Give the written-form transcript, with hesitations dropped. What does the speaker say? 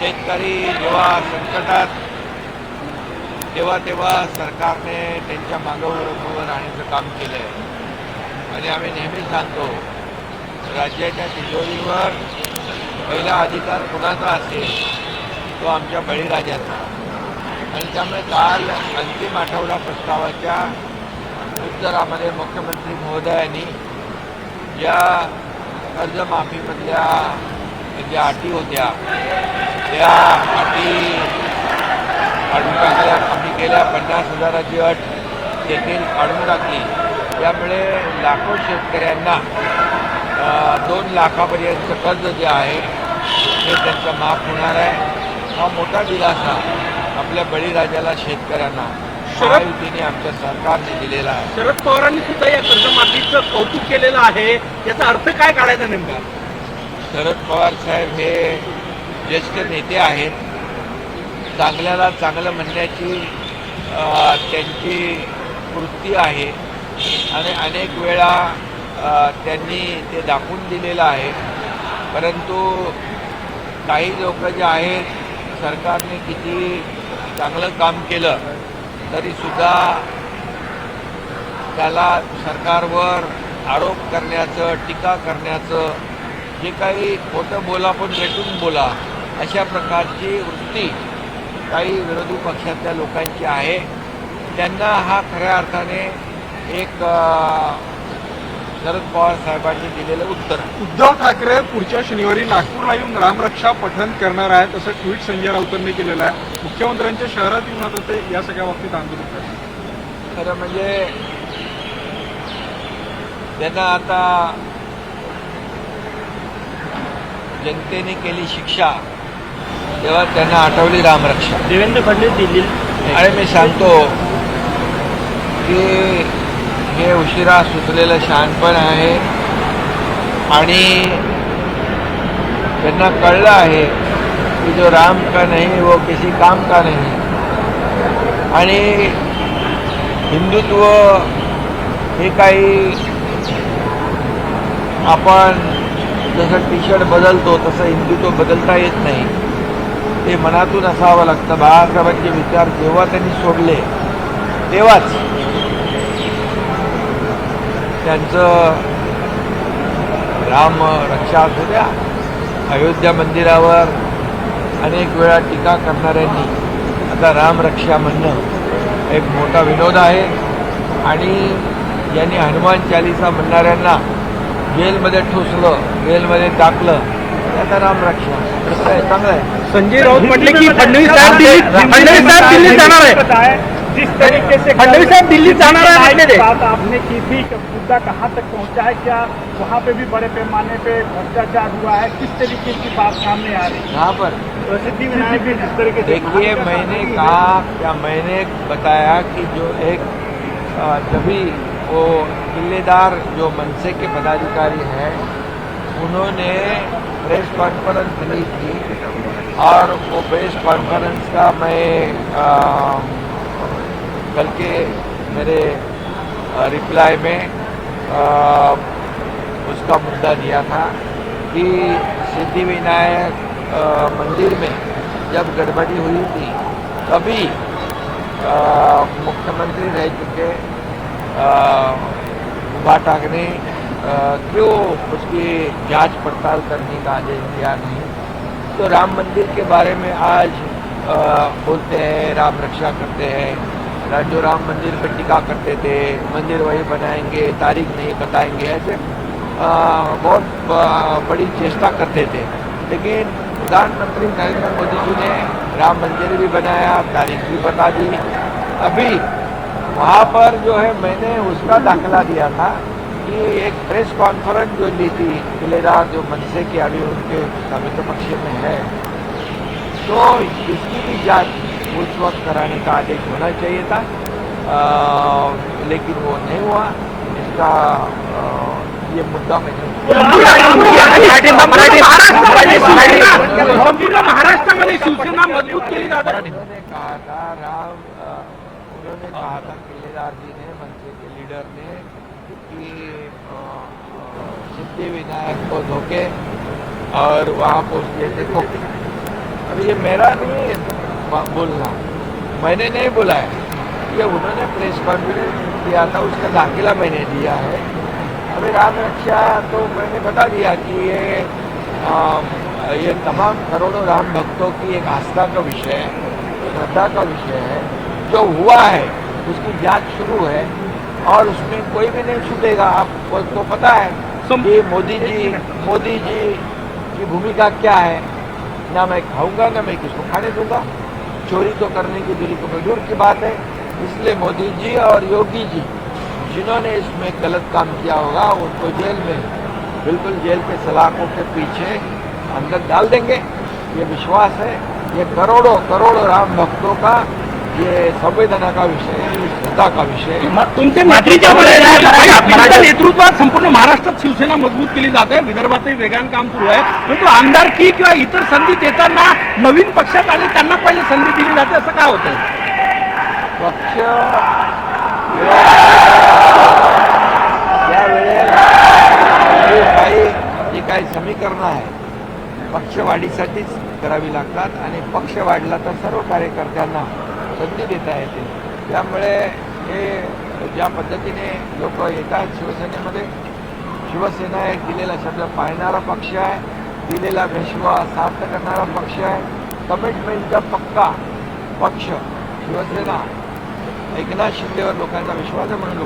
शेतकरी जेव्हा संकटात तेव्हा सरकारने त्यांच्या मागावर उभं राहण्याचं काम केलं आहे. आणि आम्ही नेहमी सांगतो, राज्याच्या तिजोरीवर पहिला अधिकार कुणाचा असेल तो आमच्या बळीराजाचा. आणि त्यामुळे काल अंतिम आठवडा प्रस्तावाच्या उत्तरामध्ये मुख्यमंत्री महोदयांनी ज्या कर्जमाफीमधल्या ज्या अटी होत्या त्या अटी काढून टाकल्या, कमी केल्या. 50,000ची अट देखील काढून टाकली. त्यामुळे लाखो शेतकऱ्यांना 2 लाखापर्यंतचं कर्ज जे आहे ते त्यांचं माफ होणार आहे. हा मोठा दिलासा आपल्या बळीराजाला, शेतकऱ्यांना महायुतीने आमच्या सरकारने दिलेला आहे. शरद पवारांनी सुद्धा या कर्जमाफीचं कौतुक केलेलं आहे. याचा अर्थ काय काढायचा नेमका? शरद पवार साहेब हे ज्येष्ठ नेते आहेत. चांगल्याला चांगलं म्हणण्याची त्यांची वृत्ती आहे आणि अनेक वेळा त्यांनी ते दाखवून दिलेलं आहे. परंतु काही लोक जे आहेत, सरकारने किती चांगलं काम केलं तरीसुद्धा त्याला सरकारवर आरोप करण्याचं, टीका करण्याचं, जे काही खोटं बोला पण रेटून बोला अशा प्रकारची वृत्ती काही विरोधी पक्षातल्या लोकांची आहे. त्यांना हा खऱ्या अर्थाने एक शरद पवार साहेबांनी दिलेलं उत्तर. उद्धव ठाकरे पुढच्या शनिवारी नागपूरला येऊन रामरक्षा पठण करणार आहेत असं ट्विट संजय राऊतांनी केलेलं आहे. मुख्यमंत्र्यांच्या शहरात येऊन आता ते या सगळ्या बाबतीत आंदोलन करतात. खरं म्हणजे त्यांना आता जनतेने केली शिक्षा तेव्हा त्यांना आठवली रामरक्षा. देवेंद्र फडणवीस दिल्लीत आणि मी सांगतो की हे उशिरा सुचलेलं शहाणपण आहे आणि त्यांना कळलं आहे की जो राम का नहीं वो किसी काम का नहीं. आणि हिंदुत्व हे काही आपण जसं टी शर्ट बदलतो तसं हिंदुत्व बदलता येत नाही. ते मनातून असावं लागतं. बाळासाहेबांचे विचार जेव्हा त्यांनी सोडले तेव्हाच त्यांचं राम रक्षा असू द्या, अयोध्या मंदिरावर अनेक वेळा टीका करणाऱ्यांनी आता रामरक्षा म्हणणं एक मोठा विनोद आहे. आणि ज्यांनी हनुमान चालिसा म्हणणाऱ्यांना जेलमध्ये ठोसलं, जेलमध्ये टाकलं, आता रामरक्षा चांगलं आहे. संजय राऊत म्हटले की फडणवीस साहेब दिल्लीत जाणार आहे. जिस तरीके से फडणवीस साहब दिल्ली जाना बात आपने की थी, मुद्दा कहाँ तक पहुँचा है? क्या वहाँ पे भी बड़े पैमाने पे भ्रष्टाचार हुआ है? किस तरीके की बात सामने आ रही है यहाँ पर? सिद्धिविनायक भी जिस तरीके से देखिए, मैंने कहा क्या, मैंने बताया कि जो एक जभी वो किलेदार जो मनसे के पदाधिकारी हैं उन्होंने प्रेस कॉन्फ्रेंस ली थी और वो प्रेस कॉन्फ्रेंस का मैं कल के मेरे रिप्लाई में उसका मुद्दा दिया था कि सिद्धिविनायक मंदिर में जब गड़बड़ी हुई थी तभी मुख्यमंत्री रह चुके उद्धव ठाकरे ने क्यों उसकी जांच पड़ताल करने का आदेश दिया नहीं. तो राम मंदिर के बारे में आज बोलते हैं, राम रक्षा करते हैं. जो राम मंदिर पर टीका करते थे, मंदिर वही बनाएंगे, तारीख नहीं बताएंगे, ऐसे बहुत बड़ी चेष्टा करते थे. लेकिन प्रधानमंत्री नरेंद्र मोदी जी ने राम मंदिर भी बनाया, तारीख भी बता दी. अभी वहाँ पर जो है मैंने उसका दाखिला दिया था कि एक प्रेस कॉन्फ्रेंस जो ली थी किलेदार जो मनसे की अभी उनके मित्र पक्ष में है, तो इसकी भी जांच उस वक्त कराने का आदेश होना चाहिए था, लेकिन वो नहीं हुआ. इसका ये मुद्दा मैंने महाराष्ट्रामध्ये शिवसेना मजबूत केली जाते. उन्होंने कहा था किलेदार जी ने, मनसे के लीडर ने, कि सिद्धिविनायक को धोके और वहाँ पहुँचे. देखो, अब ये मेरा नहीं है बोलना, मैंने नहीं बोला है, ये उन्होंने प्रेस कॉन्फ्रेंस किया था, उसका दाखिला मैंने दिया है। अभी राम रक्षा तो मैंने बता दिया कि ये तमाम करोड़ों राम भक्तों की एक आस्था का विषय है, श्रद्धा का विषय है। जो हुआ है उसकी जांच शुरू है और उसमें कोई भी नहीं छूटेगा। आपको तो पता है कि मोदी जी की भूमिका क्या है, ना मैं खाऊंगा ना मैं किसको खाने दूंगा, चोरी तो करने की दूरी को दूर की बात है। इसलिए मोदी जी और योगी जी जिन्होंने इसमें गलत काम किया होगा उनको जेल में, बिल्कुल जेल के सलाखों के पीछे अंदर डाल देंगे, ये विश्वास है। ये करोड़ों करोड़ों राम भक्तों का ये संवेदना का विषय है, श्रद्धा का विषय है। तुमच्या नेतृत्वात संपूर्ण महाराष्ट्रात शिवसेना मजबूत केली जाते, विदर्भातही वेगानं काम सुरू आहे, परंतु आमदारकी किंवा इतर संधी देताना नवीन पक्षात आणि त्यांना पहिले संधी दिली जाते, असं काय होतं? पक्ष त्यावेळेला जी काही समीकरणं आहे पक्षवाढीसाठीच करावी लागतात आणि पक्ष वाढला तर सर्व कार्यकर्त्यांना संधी देता येते। त्यामुळे हे ज्या पद्धतीने लोक येतात शिवसेनेमध्ये, शिवसेना एक दिलेला शब्द पाळणारा पक्ष आहे, दिलेला विश्वास सार्थ करणारा पक्ष आहे, कमिटमेंटचा पक्का पक्ष शिवसेना। एकनाथ शिंदेवर लोकांचा विश्वास आहे म्हणून